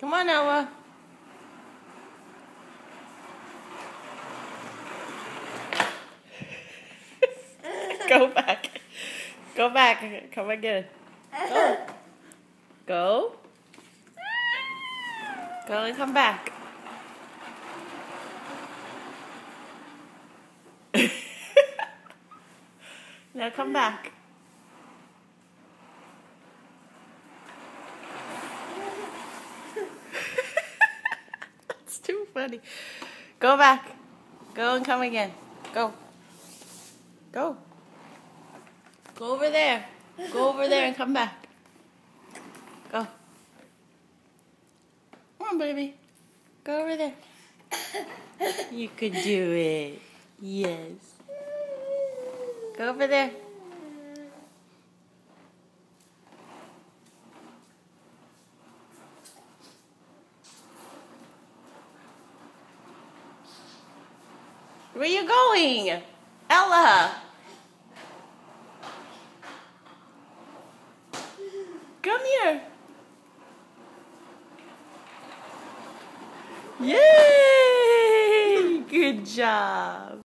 Come on, Ella. Go back. Go back. Come again. Go. Go. Go and come back. Now come back. That's too funny. Go back. Go and come again. Go. Go. Go over there. Go over there and come back. Go. Come on, baby. Go over there. You could do it. Yes. Go over there. Where are you going? Ella! Come here. Yay! Good job.